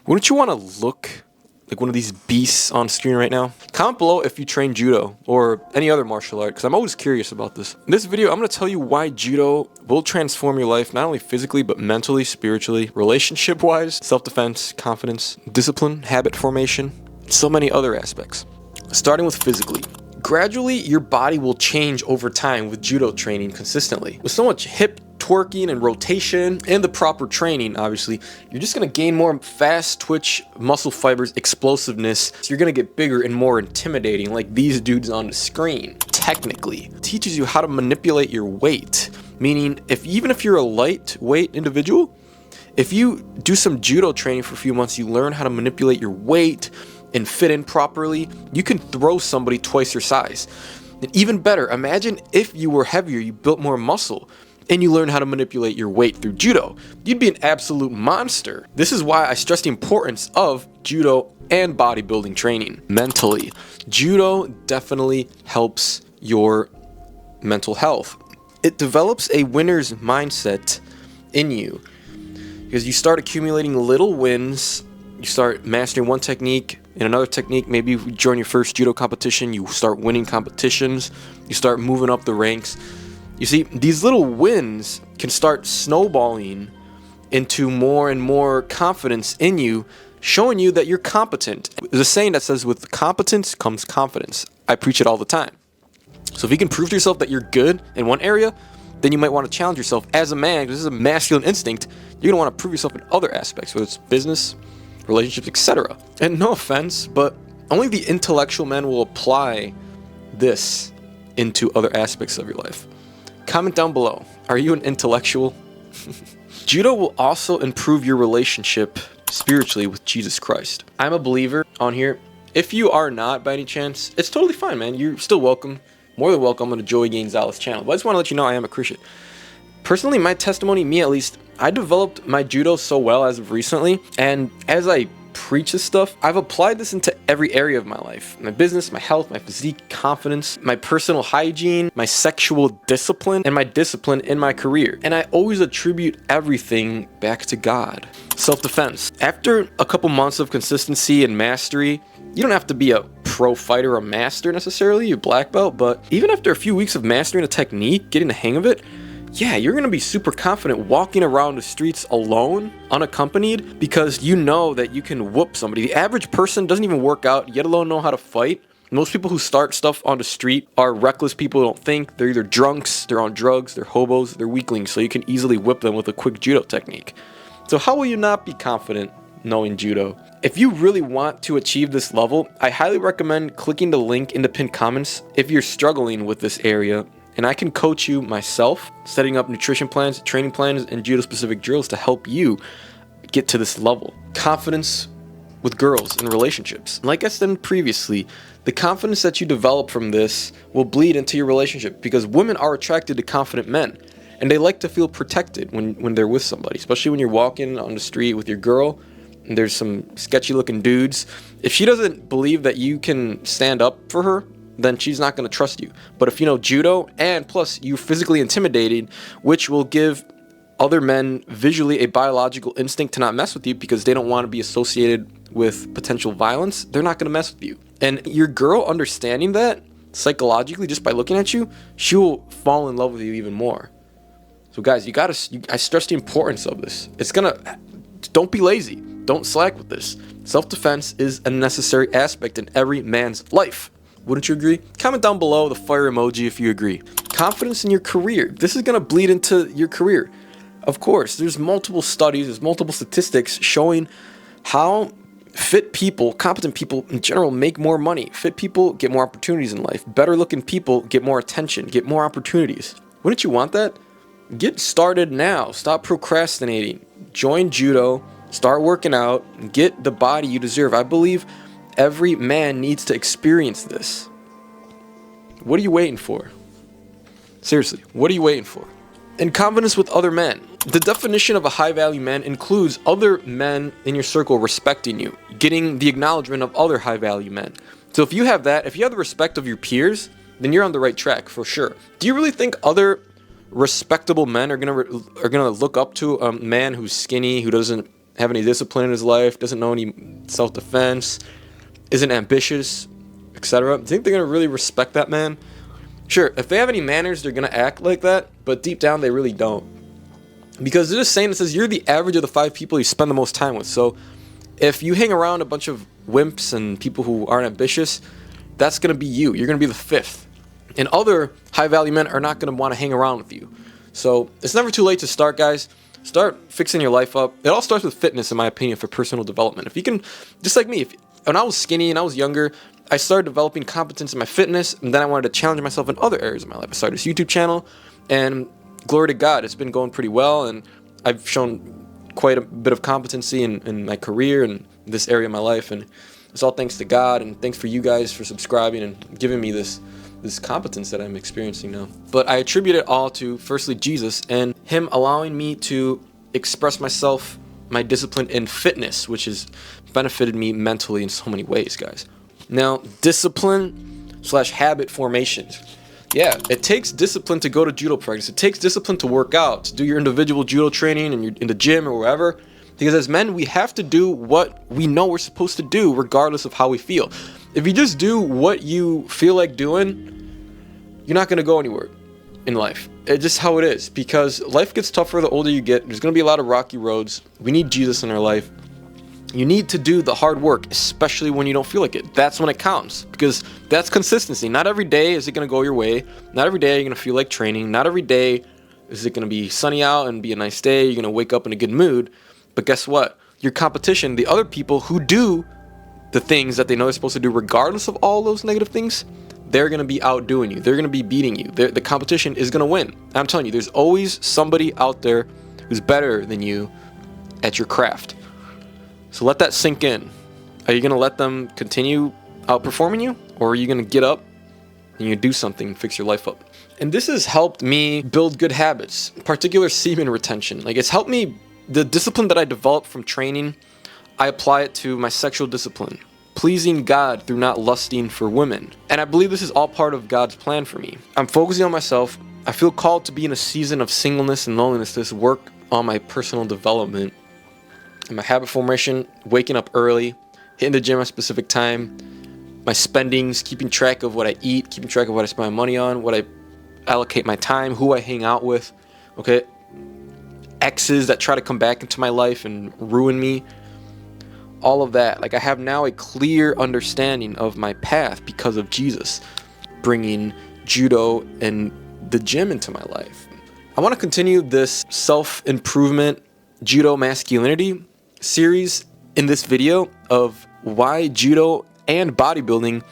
Wouldn't you want to look like one of these beasts on screen right now? Comment below if you train Judo or any other martial art, because I'm always curious about this. In this video, I'm going to tell you why Judo will transform your life, not only physically, but mentally, spiritually, relationship-wise, self-defense, confidence, discipline, habit formation, so many other aspects. Starting with physically. Gradually, your body will change over time with Judo training consistently. With so much hip twerking and rotation and the proper training, obviously, you're just going to gain more fast twitch muscle fibers, explosiveness. So you're going to get bigger and more intimidating, like these dudes on the screen. Technically, it teaches you how to manipulate your weight, meaning even if you're a lightweight individual, if you do some Judo training for a few months, you learn how to manipulate your weight and fit in properly, you can throw somebody twice your size. And even better, imagine if you were heavier, you built more muscle, and you learn how to manipulate your weight through Judo. You'd be an absolute monster. This is why I stress the importance of Judo and bodybuilding training. Mentally, Judo definitely helps your mental health. It develops a winner's mindset in you because you start accumulating little wins. You start mastering one technique and another technique. Maybe you join your first Judo competition, you start winning competitions, you start moving up the ranks. You see, these little wins can start snowballing into more and more confidence in you, showing you that you're competent. There's a saying that says, with competence comes confidence. I preach it all the time. So if you can prove to yourself that you're good in one area, then you might want to challenge yourself as a man, because this is a masculine instinct. You're going to want to prove yourself in other aspects, whether it's business, relationships, etc. And no offense, but only the intellectual men will apply this into other aspects of your life. Comment down below, are you an intellectual? Judo will also improve your relationship spiritually with Jesus Christ. I'm a believer on here. If you are not by any chance, it's totally fine, man. You're still welcome, more than welcome on the Joey Gonzalez channel. But I just want to let you know I am a Christian. Personally, my testimony, me at least, I developed my Judo so well as of recently, and as I preach this stuff, I've applied this into every area of my life. My business, my health, my physique, confidence, my personal hygiene, my sexual discipline, and my discipline in my career. And I always attribute everything back to God. Self-defense. After a couple months of consistency and mastery, you don't have to be a pro fighter or a master necessarily, you're black belt, but even after a few weeks of mastering a technique, getting the hang of it, yeah, you're going to be super confident walking around the streets alone, unaccompanied, because you know that you can whoop somebody. The average person doesn't even work out, yet alone know how to fight. Most people who start stuff on the street are reckless people who don't think. They're either drunks, they're on drugs, they're hobos, they're weaklings, so you can easily whip them with a quick Judo technique. So how will you not be confident knowing Judo? If you really want to achieve this level, I highly recommend clicking the link in the pinned comments if you're struggling with this area. And I can coach you myself, setting up nutrition plans, training plans, and Judo-specific drills to help you get to this level. Confidence with girls in relationships. Like I said previously, the confidence that you develop from this will bleed into your relationship, because women are attracted to confident men. And they like to feel protected when they're with somebody, especially when you're walking on the street with your girl and there's some sketchy-looking dudes. If she doesn't believe that you can stand up for her, then she's not going to trust you. But if you know Judo, and plus you're physically intimidating, which will give other men visually a biological instinct to not mess with you because they don't want to be associated with potential violence, they're not going to mess with you. And your girl understanding that psychologically just by looking at you, she will fall in love with you even more. So guys, I stress the importance of this. Don't be lazy. Don't slack with this. Self-defense is a necessary aspect in every man's life. Wouldn't you agree? Comment down below the fire emoji if you agree. Confidence in your career. This is going to bleed into your career. Of course, there's multiple studies, there's multiple statistics showing how fit people, competent people in general, make more money. Fit people get more opportunities in life. Better looking people get more attention, get more opportunities. Wouldn't you want that? Get started now. Stop procrastinating. Join Judo. Start working out. Get the body you deserve. I believe every man needs to experience this. What are you waiting for? Seriously, what are you waiting for? And confidence with other men. The definition of a high-value man includes other men in your circle respecting you, getting the acknowledgement of other high-value men. So if you have that, if you have the respect of your peers, then you're on the right track for sure. Do you really think other respectable men are gonna look up to a man who's skinny, who doesn't have any discipline in his life, doesn't know any self-defense, isn't ambitious, etc., do you think they're going to really respect that man? Sure, if they have any manners, they're going to act like that, but deep down, they really don't. Because there's a saying that says you're the average of the 5 people you spend the most time with. So if you hang around a bunch of wimps and people who aren't ambitious, that's going to be you. You're going to be the 5th. And other high-value men are not going to want to hang around with you. So it's never too late to start, guys. Start fixing your life up. It all starts with fitness, in my opinion, for personal development. If you can, just like me, when I was skinny and I was younger, I started developing competence in my fitness, and then I wanted to challenge myself in other areas of my life. I started this YouTube channel, and glory to God, it's been going pretty well, and I've shown quite a bit of competency in my career and this area of my life, and it's all thanks to God, and thanks for you guys for subscribing and giving me this competence that I'm experiencing now. But I attribute it all to, firstly, Jesus and Him allowing me to express myself, my discipline in fitness, which has benefited me mentally in so many ways, guys. Now, discipline/habit formations. Yeah, it takes discipline to go to judo practice. It takes discipline to work out, to do your individual judo training and you're in the gym or wherever. Because as men, we have to do what we know we're supposed to do regardless of how we feel. If you just do what you feel like doing, you're not going to go anywhere in life. It's just how it is. Because life gets tougher the older you get. There's going to be a lot of rocky roads. We need Jesus in our life. You need to do the hard work, especially when you don't feel like it. That's when it counts, because that's consistency. Not every day is it going to go your way. Not every day are you going to feel like training. Not every day is it going to be sunny out and be a nice day. You're going to wake up in a good mood. But guess what? Your competition, the other people who do the things that they know they're supposed to do regardless of all those negative things, they're going to be outdoing you. They're going to be beating you. The competition is going to win. I'm telling you, there's always somebody out there who's better than you at your craft. So let that sink in. Are you going to let them continue outperforming you? Or are you going to get up and you do something and fix your life up? And this has helped me build good habits, particular semen retention. Like, it's helped me, the discipline that I developed from training, I apply it to my sexual discipline. Pleasing God through not lusting for women. And I believe this is all part of God's plan for me. I'm focusing on myself. I feel called to be in a season of singleness and loneliness, to work on my personal development and my habit formation, waking up early, hitting the gym at a specific time, my spendings, keeping track of what I eat, keeping track of what I spend my money on, what I allocate my time, who I hang out with, okay? Exes that try to come back into my life and ruin me. All of that. Like, I have now a clear understanding of my path because of Jesus bringing judo and the gym into my life. I want to continue this self-improvement judo masculinity series in this video of why judo and bodybuilding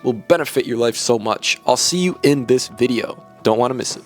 will benefit your life so much. I'll see you in this video. Don't want to miss it.